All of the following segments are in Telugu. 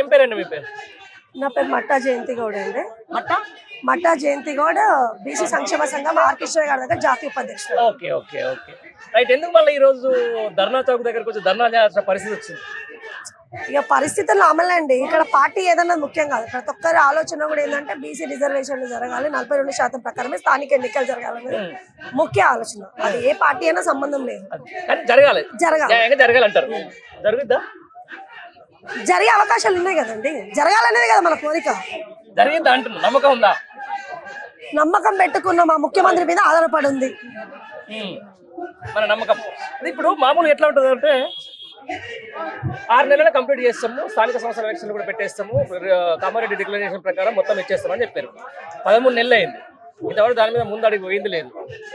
ఏం పేరండి మీ పేరు? నా పేరు మట్టా జయంతి గౌడ్ అండి. మట్టా మట్టా జయంతి గౌడ్, బీసీ సంక్షేమ సంఘం ఆర్కిషోర్ గారి దగ్గర జాతీయ ఉపాధ్యక్షుడు. Okay okay okay right. ఎందుకు మళ్ళీ ఈ రోజు ధర్నా చౌక్ దగ్గరకు వచ్చి ధర్నా చేయాల్సిన పరిస్థితి వచ్చింది? ఇక పరిస్థితుల్లో అమలండి. ఇక్కడ పార్టీ ఏదన్నా ముఖ్యం కాదు. ప్రతి ఒక్కరి ఆలోచన కూడా ఏంటంటే బీసీ రిజర్వేషన్లు జరగాలి, 42% ప్రకారమే స్థానిక ఎన్నికలు జరగాలనేది ముఖ్య ఆలోచన. అది ఏ పార్టీ అయినా సంబంధం లేదు, కానీ జరగాలి జరగాలంటారు. జరుగుద్దా? జరిగే అవకాశాలు ఉన్నాయి కదండి. జరగాలనేది కదా మన కోరిక. జరిగిందా అంటున్నా? నమ్మకం ఉందా? నమ్మకం పెట్టుకున్న మా ముఖ్యమంత్రి మీద ఆధారపడి ఉంది మన నమ్మకం. ఇప్పుడు మామూలుగా ఎట్లా ఉంటుంది అంటే 6 నెలలు కంప్లీట్ చేస్తాము, స్థానిక సంస్థల ఎలక్షన్లు కూడా పెట్టేస్తాము, కామారెడ్డి డిక్లరేషన్ ప్రకారం మొత్తం ఇచ్చేస్తామని చెప్పారు. 13 నెలలు అయింది, ఇంతవరకు దాని మీద ముందు అడిగి పోయింది లేదు.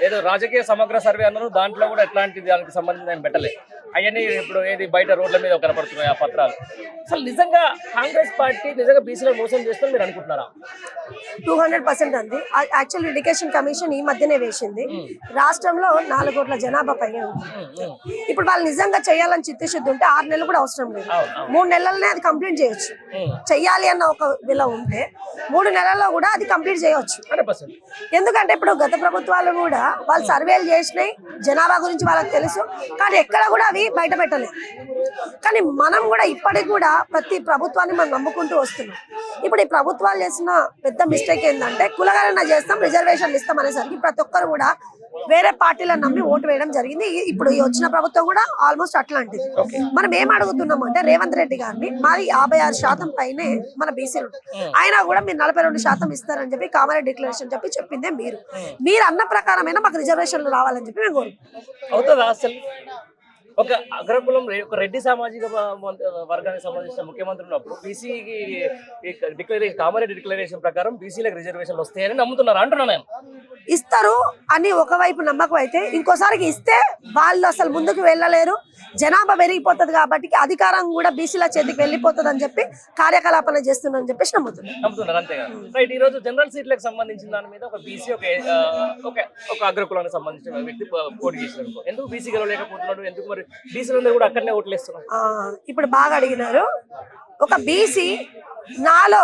ఏదో రాజకీయ సమగ్ర సర్వే అన్నారు, దాంట్లో కూడా ఎట్లాంటి దానికి సంబంధించి నేను పెట్టలేదు. అవన్నీ ఇప్పుడు ఏది బయట రోడ్ల మీద కనపడుతున్నాయి ఆ పత్రాలు. అసలు నిజంగా కాంగ్రెస్ పార్టీ నిజంగా బీసీలో మోసం చేస్తుందని మీరు అనుకుంటున్నారా? 200% అంది. యాక్చువల్ ఎడ్యుకేషన్ కమిషన్ ఈ మధ్యనే వేసింది. రాష్ట్రంలో 4 కోట్ల జనాభా పైన ఉంది. ఇప్పుడు వాళ్ళు నిజంగా చేయాలని చిత్తశుద్ధి ఉంటే 6 నెలలు కూడా అవసరం లేదు, 3 నెలలనే అది కంప్లీట్ చేయొచ్చు. చెయ్యాలి అన్న ఒక విల ఉంటే 3 నెలల్లో కూడా అది కంప్లీట్ చేయవచ్చు. ఎందుకంటే ఇప్పుడు గత ప్రభుత్వాలు కూడా వాళ్ళు సర్వేలు చేసినాయి, జనాభా గురించి వాళ్ళకి తెలుసు, కానీ ఎక్కడ కూడా అవి బయట పెట్టలేదు. కానీ మనం కూడా ఇప్పటికి కూడా ప్రతి ప్రభుత్వాన్ని మనం నమ్ముకుంటూ వస్తున్నాం. ఇప్పుడు ఈ ప్రభుత్వాలు చేసిన పెద్ద మిస్టేక్ ఏంటంటే కులగణన చేస్తాం, రిజర్వేషన్లు ఇస్తాం అనేసరికి ప్రతి ఒక్కరు కూడా వేరే పార్టీలను నమ్మి ఓటు వేయడం జరిగింది. ఇప్పుడు ఈ వచ్చిన ప్రభుత్వం కూడా ఆల్మోస్ట్ అట్లాంటిది. మనం ఏం అడుగుతున్నాం అంటే రేవంత్ రెడ్డి గారిని, మాది 56% పైనే మన బీసీలు, అయినా కూడా మీరు 42% ఇస్తారని చెప్పి కామారెడ్డి డిక్లరేషన్ చెప్పిందే మీరు అన్న ప్రకారమైనా మాకు రిజర్వేషన్లు రావాలని చెప్పి మేము కోరుకుంటున్నాం. అసలు ఒక అగ్రకులం ఒక రెడ్డి సామాజిక వర్గానికి సంబంధించిన ముఖ్యమంత్రి ఉన్నప్పుడు బీసీకి డిక్లరేషన్, కామారెడ్డి డిక్లరేషన్ ప్రకారం బీసీలకు రిజర్వేషన్లు వస్తాయని నమ్ముతున్నారు అంటున్నా నేను. ఇస్తారు అని ఒకవైపు నమ్మకం అయితే, ఇంకోసారికి ఇస్తే వాళ్ళు అసలు ముందుకు వెళ్ళలేరు, జనాభా పెరిగిపోతుంది కాబట్టి అధికారం కూడా బీసీల చేతికి వెళ్ళిపోతుంది అని చెప్పి కార్యకలాపాలు చేస్తున్నారని చెప్పేసి నమ్ముతున్నారు. అంతేగా రైట్. ఈ రోజు జనరల్ సీట్లకు సంబంధించిన దాని మీద ఒక బీసీ ఒక అగ్రకులానికి సంబంధించిన వ్యక్తి పోటీ చేసినారు. ఎందుకు బీసీ గెలవలేకపోతున్నాడు? ఎందుకు మరి బీసీలందరూ కూడా అక్కడనే ఓట్లు వేస్తున్నారు? ఇప్పుడు బాగా అడిగినారు. ఒక బీసీ నాలో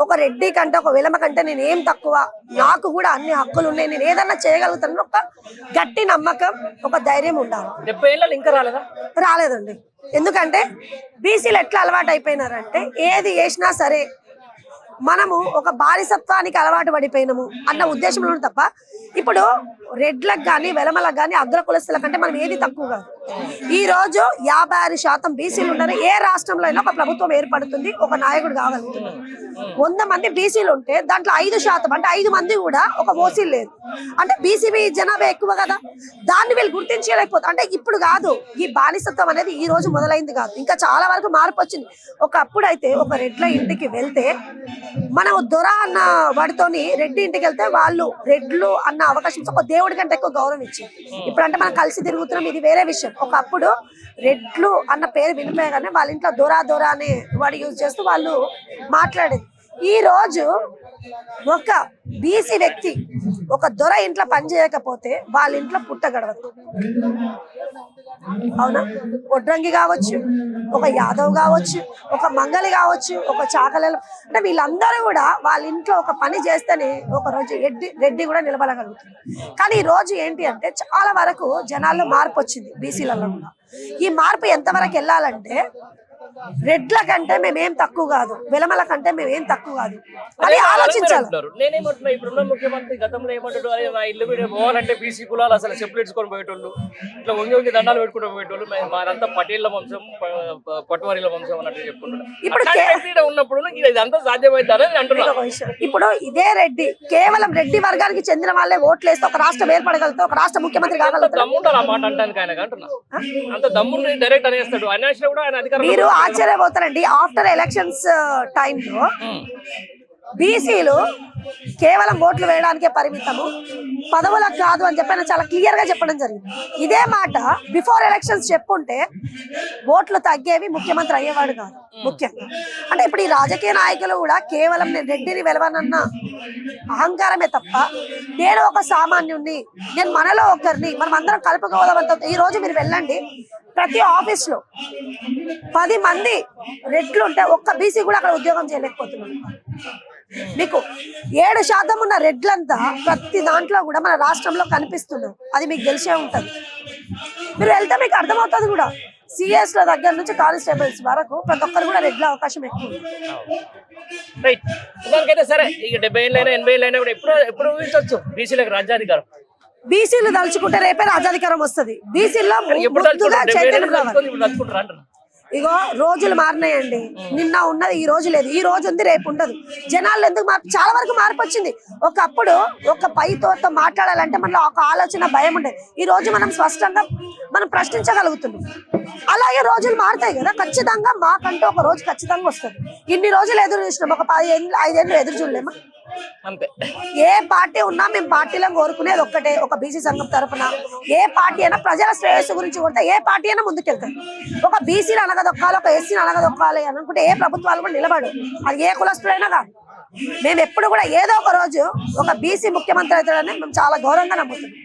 ఒక రెడ్డి కంటే ఒక విలమ కంటే నేను ఏం తక్కువ, నాకు కూడా అన్ని హక్కులు ఉన్నాయి, నేను ఏదన్నా చేయగలుగుతాను ఒక గట్టి నమ్మకం, ఒక ధైర్యం ఉండాలి. 70 ఏళ్ళు ఇంకా రాలేదండి. ఎందుకంటే బీసీలు ఎట్లా అలవాటు అయిపోయినారంటే ఏది చేసినా సరే మనము ఒక బానిసత్వానికి అలవాటు పడిపోయినాము అన్న ఉద్దేశంలో తప్ప ఇప్పుడు రెడ్లకు కానీ వెలమలకు కానీ అగ్రకులస్తుల కంటే మనం ఏది తక్కువ కాదు. ఈ రోజు 56% బీసీలు ఉన్నారు. ఏ రాష్ట్రంలో అయినా ఒక ప్రభుత్వం ఏర్పడుతుంది, ఒక నాయకుడు కాగలుగుతున్నారు. 100 మంది బీసీలు ఉంటే దాంట్లో 5% అంటే 5 మంది కూడా ఒక ఓసీలు లేదు. అంటే బీసీ జనాభా ఎక్కువ కదా, దాన్ని వీళ్ళు గుర్తించలేకపోతారు. అంటే ఇప్పుడు కాదు, ఈ బానిసత్వం అనేది ఈ రోజు మొదలైంది కాదు, ఇంకా చాలా వరకు మార్పు వచ్చింది. ఒకప్పుడు అయితే ఒక రెడ్ల ఇంటికి వెళ్తే మనం దొర అన్న వాడితోని రెడ్డి ఇంటికి వెళ్తే వాళ్ళు రెడ్లు అన్న అవకాశం ఒక దేవుడి కంటే ఎక్కువ గౌరవం ఇచ్చింది. ఇప్పుడు అంటే మనం కలిసి తిరుగుతున్నాం, ఇది వేరే విషయం. ఒకప్పుడు రెడ్లు అన్న పేరు వినిపోయగానే వాళ్ళ ఇంట్లో దొర అనే వాడు యూజ్ చేస్తూ వాళ్ళు మాట్లాడేది. ఈ రోజు ఒక బీసీ వ్యక్తి ఒక దొర ఇంట్లో పని చేయకపోతే వాళ్ళ ఇంట్లో పుట్ట గడవదు. అవునా? వడ్రంగి కావచ్చు, ఒక యాదవ్ కావచ్చు, ఒక మంగలి కావచ్చు, ఒక చాకల, అంటే వీళ్ళందరూ కూడా వాళ్ళ ఇంట్లో ఒక పని చేస్తేనే ఒక రోజు రెడ్డి కూడా నిలబడగలుగుతుంది. కానీ ఈ రోజు ఏంటి అంటే చాలా వరకు జనాల్లో మార్పు వచ్చింది బీసీలలో కూడా. ఈ మార్పు ఎంతవరకు వెళ్ళాలంటే రెడ్ల కంటే మేమేం తక్కువ కాదు, వెలమల కంటే మేమేం తక్కువ కాదు అని ఆలోచించాలి. నేనేమంటున్నా, ఇప్పుడున్న ముఖ్యమంత్రి గతంలో ఏమంటాడు, అరే నా ఇల్లు మీద పోవాలంటే బీసీ కులాలు అసలు చెప్పులు ఇచ్చుకొని పోయేటోళ్ళు, ఇట్లా వంగి దండాలు పెట్టుకుంటూ పోయేటోళ్ళు, మాదంతా పటేళ్ల వంశం, పట్టువారీల వంశం అన్నట్టు చెప్పుకుంటున్నాను. ఇప్పుడు ఉన్నప్పుడు ఇదంతా సాధ్యమవుతారని అంటున్నాను. ఇప్పుడు ఇదే రెడ్డి కేవలం రెడ్డి వర్గానికి చెందిన వాళ్ళే ఓట్లు వేస్తే ఒక రాష్ట్రం ఏర్పడగలుగుతాం, ఒక రాష్ట్ర ముఖ్యమంత్రి కాగలుగుతాం. దమ్ముంటారు ఆ మాట అంటానికి ఆయన అంటున్నా. అంత దమ్ముండి డైరెక్ట్ అనేస్తాడు. అనేసినా కూడా ఆయన అధికారం. మీరు ఆశ్చర్యపోతారండి, ఆఫ్టర్ ఎలక్షన్స్ టైంలో బీసీలు కేవలం ఓట్లు వేయడానికే పరిమితము, పదవులకు కాదు అని చెప్పి ఆయన చాలా క్లియర్ గా చెప్పడం జరిగింది. ఇదే మాట బిఫోర్ ఎలక్షన్స్ చెప్పుంటే ఓట్లు తగ్గేవి, ముఖ్యమంత్రి అయ్యేవాడు కాదు. ముఖ్యంగా అంటే ఇప్పుడు ఈ రాజకీయ నాయకులు కూడా కేవలం నేను రెడ్డిని వెలవనన్న అహంకారమే తప్ప నేను ఒక సామాన్యుణ్ణి, నేను మనలో ఒకరిని, మనం అందరం కలుపుకోవడం. ఈ రోజు మీరు వెళ్ళండి, ప్రతి ఆఫీస్ లో 10 మంది రెడ్లు ఉంటే ఒక్క బీసీ కూడా అక్కడ ఉద్యోగం చేయలేకపోతున్నారు. మీకు 7% ఉన్న రెడ్లంతా ప్రతి దాంట్లో కూడా మన రాష్ట్రంలో కనిపిస్తున్నారు. అది మీకు తెలిసే ఉంటుంది. మీరు వెళ్తే మీకు అర్థమవుతుంది కూడా. సిఎస్ లో దగ్గర నుంచి కానిస్టేబుల్స్ వరకు ప్రతి ఒక్కరు కూడా రెడ్ల అవకాశం ఎక్కువ ఉంది. రైట్. దానికైతే సరే ఇక 70 ఏళ్ళైనా 80 ఏళ్ళైనా కూడా ఎప్పుడు ఊహించవచ్చు బీసీలకు రాజ్యాధికారం. బీసీలు తలుచుకుంటే రేపే రాజ్యాధికారం వస్తుంది. బీసీలో ఎప్పుడు తలుచుకుంటారు అంటారు. ఇగో రోజులు మారినాయండి. నిన్న ఉన్నది ఈ రోజు లేదు, ఈ రోజు ఉంది రేపు ఉండదు. జనాలు ఎందుకు చాలా వరకు మార్పు వచ్చింది. ఒకప్పుడు ఒక పైతో మాట్లాడాలంటే మనలో ఒక ఆలోచన భయం ఉండేది. ఈ రోజు మనం స్పష్టంగా మనం ప్రశ్నించగలుగుతున్నాం. అలాగే రోజులు మారుతాయి కదా, ఖచ్చితంగా మాకంటూ ఒక రోజు ఖచ్చితంగా వస్తుంది. ఇన్ని రోజులు ఎదురు చూసినాం, ఒక 5 ఏళ్ళు ఎదురు చూడలేమా? అంతే. ఏ పార్టీ ఉన్నా మేము పార్టీలో కోరుకునేది ఒక్కటే, ఒక బీసీ సంఘం తరఫున ఏ పార్టీ అయినా ప్రజల శ్రేయస్సు గురించి కొడితే ఏ పార్టీ అయినా ముందుకెళ్తారు. ఒక బీసీని అనగదొక్కాలి, ఒక ఎస్సీని అనగదొక్కాలి అని అనుకుంటే ఏ ప్రభుత్వాలు కూడా నిలబడు. అది ఏ కులస్తులైనా కాదు. మేము ఎప్పుడు కూడా ఏదో ఒక రోజు ఒక బీసీ ముఖ్యమంత్రి అవుతాడని మేము చాలా గౌరవంగా నమ్ముతున్నాం.